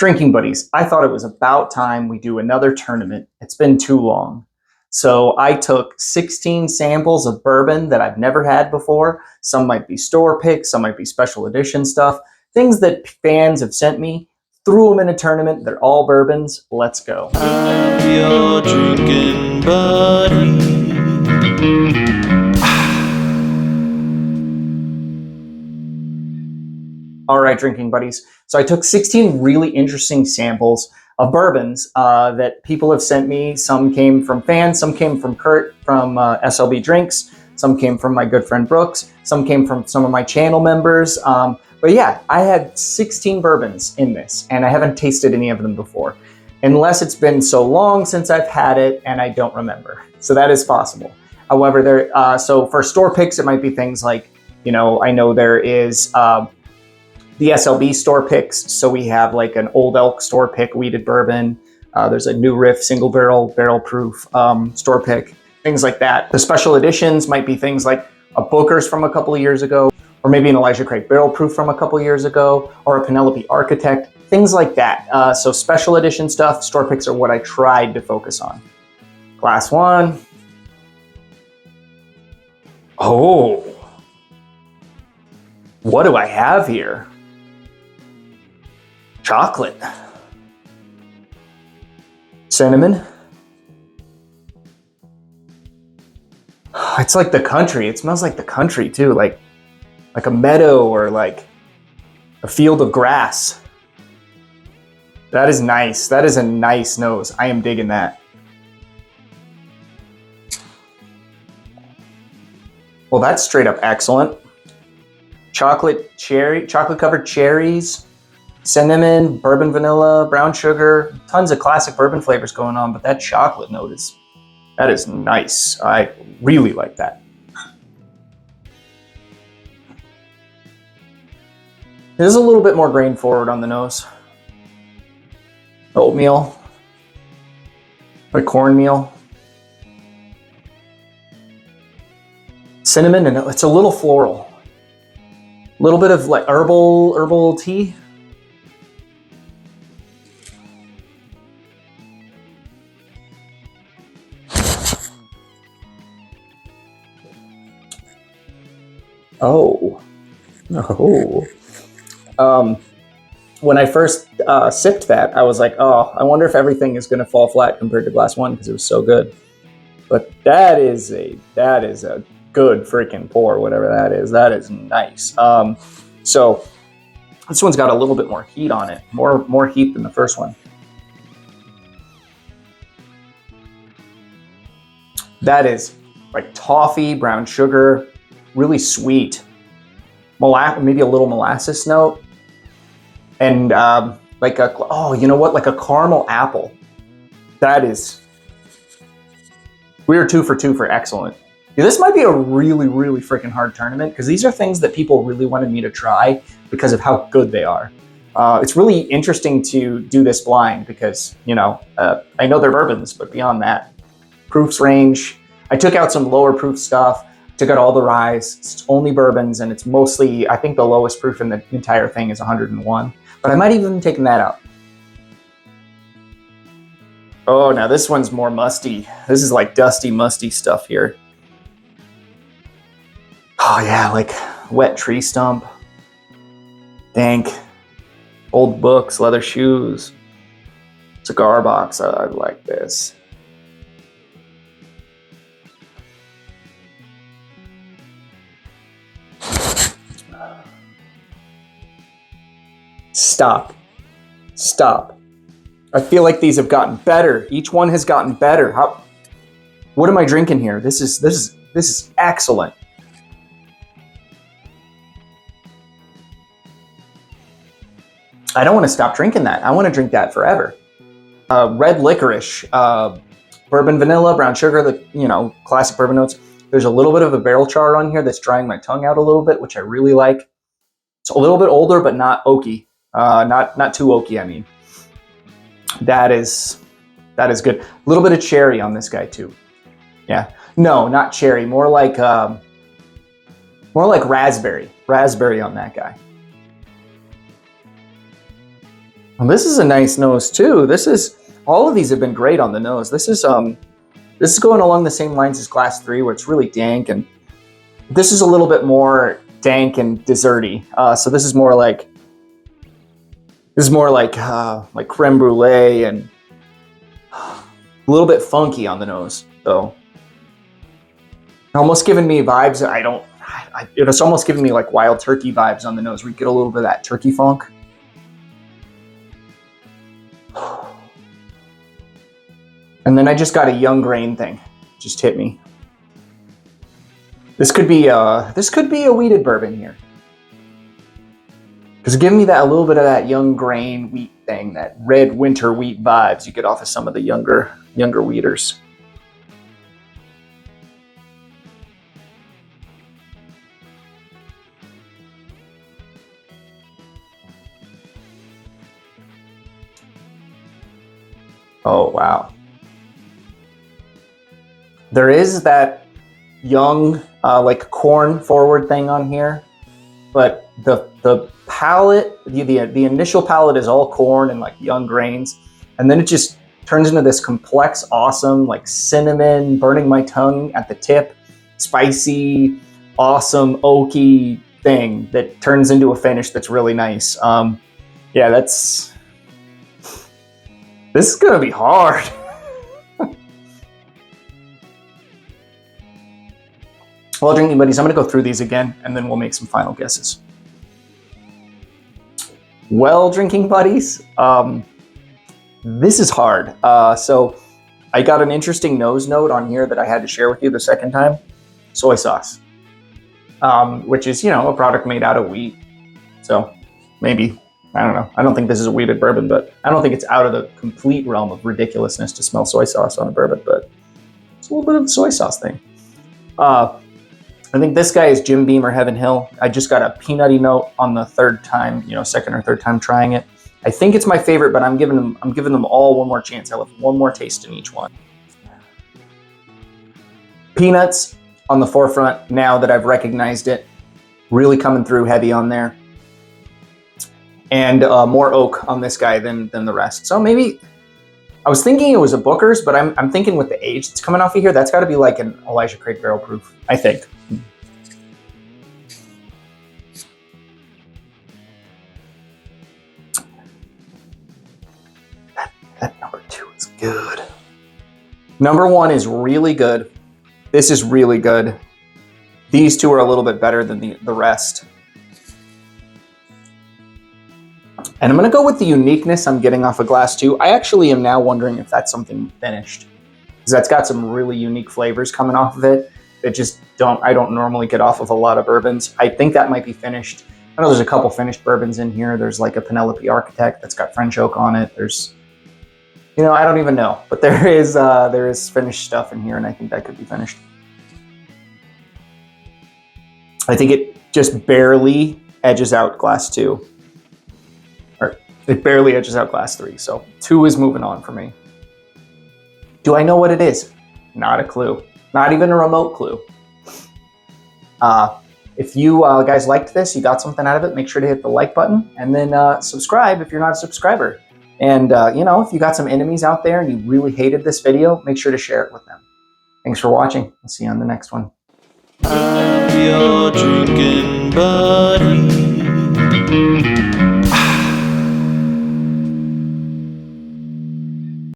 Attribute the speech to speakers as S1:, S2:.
S1: Drinking buddies, I thought it was about time we do another tournament. It's been too long. So I took 16 samples of bourbon that I've never had before. Some might be store picks, some might be special edition stuff, things that fans have sent me. Threw them in a tournament. They're all bourbons. Let's go.
S2: I'm your drinking buddy.
S1: All right, drinking buddies. So I took 16 really interesting samples of bourbons that people have sent me. Some came from fans, some came from Kurt from SLB Drinks, some came from my good friend Brooks, some came from some of my channel members. But yeah, I had 16 bourbons in this, and I haven't tasted any of them before, unless it's been so long since I've had it and I don't remember. So that is possible. However, so for store picks, it might be things like, I know there is the SLB store picks. So we have like an Old Elk store pick wheated bourbon. There's a New Riff single barrel proof store pick, things like that. The special editions might be things like a Booker's from a couple of years ago, or maybe an Elijah Craig barrel proof from a couple of years ago, or a Penelope Architect, things like that. So special edition stuff, store picks are what I tried to focus on. Glass one. Oh, what do I have here? Chocolate. Cinnamon. It's like the country. It smells like the country too, like a meadow or like a field of grass. That is nice. That is a nice nose. I am digging that. Well, that's straight up excellent. Chocolate covered cherries, cinnamon, bourbon vanilla, brown sugar, tons of classic bourbon flavors going on, but that chocolate note that is nice. I really like that. It is a little bit more grain forward on the nose. Oatmeal, like cornmeal. Cinnamon, and it's a little floral. A little bit of like herbal tea. Oh. When I first sipped that, I was like, oh, I wonder if everything is going to fall flat compared to glass one because it was so good. But that is a good freaking pour, whatever that is. That is nice. So this one's got a little bit more heat on it, more heat than the first one. That is like toffee, brown sugar, really sweet. Maybe a little molasses note. And like you know what? Like a caramel apple. That is, we are 2 for 2 for excellent. Yeah, this might be a really, really freaking hard tournament because these are things that people really wanted me to try because of how good they are. It's really interesting to do this blind because, I know they're bourbons, but beyond that, proofs range. I took out some lower proof stuff, took out all the rye. It's only bourbons, and it's mostly, I think the lowest proof in the entire thing is 101, but I might even taken that out. Oh, now this one's more musty. This is like dusty, musty stuff here. Oh yeah, like wet tree stump, dank, old books, leather shoes, cigar box. I like this. Stop. I feel like these have gotten better. Each one has gotten better. What am I drinking here? This is excellent. I don't want to stop drinking that. I want to drink that forever. Red licorice, bourbon vanilla, brown sugar, the classic bourbon notes. There's a little bit of a barrel char on here that's drying my tongue out a little bit, which I really like. It's a little bit older, but not oaky. Not too oaky, I mean. That is good. A little bit of cherry on this guy too. Yeah. No, not cherry. More like raspberry. Raspberry on that guy. Well, this is a nice nose too. All of these have been great on the nose. This is going along the same lines as Glass 3, where it's really dank, and this is a little bit more dank and desserty. So this is more like creme brulee and a little bit funky on the nose, though. Almost giving me vibes. It's almost giving me like wild turkey vibes on the nose, where you get a little bit of that turkey funk. And then I just got a young grain thing. Just hit me. This could be a wheated bourbon here. Because give me that a little bit of that young grain wheat thing, that red winter wheat vibes you get off of some of the younger wheaters. Oh, wow. There is that young, like corn forward thing on here, but the palate, the initial palate is all corn and like young grains, and then it just turns into this complex, awesome, like cinnamon, burning my tongue at the tip, spicy, awesome, oaky thing that turns into a finish that's really nice. Yeah, this is gonna be hard. Well, drinking buddies, I'm going to go through these again, and then we'll make some final guesses. Well, drinking buddies, this is hard. So I got an interesting nose note on here that I had to share with you the second time. Soy sauce, which is, a product made out of wheat. So maybe, I don't know. I don't think this is a wheated bourbon, but I don't think it's out of the complete realm of ridiculousness to smell soy sauce on a bourbon, but it's a little bit of the soy sauce thing. I think this guy is Jim Beam or Heaven Hill. I just got a peanutty note on the third time, second or third time trying it. I think it's my favorite, but I'm giving them all one more chance. I left one more taste in each one. Peanuts on the forefront now that I've recognized it. Really coming through heavy on there. And more oak on this guy than the rest. So maybe, I was thinking it was a Booker's, but I'm thinking with the age that's coming off of here, that's got to be like an Elijah Craig barrel proof, I think. That number 2 is good. Number 1 is really good. This is really good. These two are a little bit better than the rest. And I'm going to go with the uniqueness I'm getting off of Glass 2. I actually am now wondering if that's something finished, because that's got some really unique flavors coming off of it that just I don't normally get off of a lot of bourbons. I think that might be finished. I know there's a couple finished bourbons in here. There's like a Penelope Architect that's got French oak on it. There's, I don't even know, but there is finished stuff in here, and I think that could be finished. I think it just barely edges out Glass 2. It barely edges out Glass 3, so 2 is moving on for me. Do I know what it is? Not a clue. Not even a remote clue. If you guys liked this, you got something out of it, make sure to hit the like button, and then subscribe if you're not a subscriber. And, if you got some enemies out there and you really hated this video, make sure to share it with them. Thanks for watching. I'll see you on the next one.
S2: I'm your drinking buddy.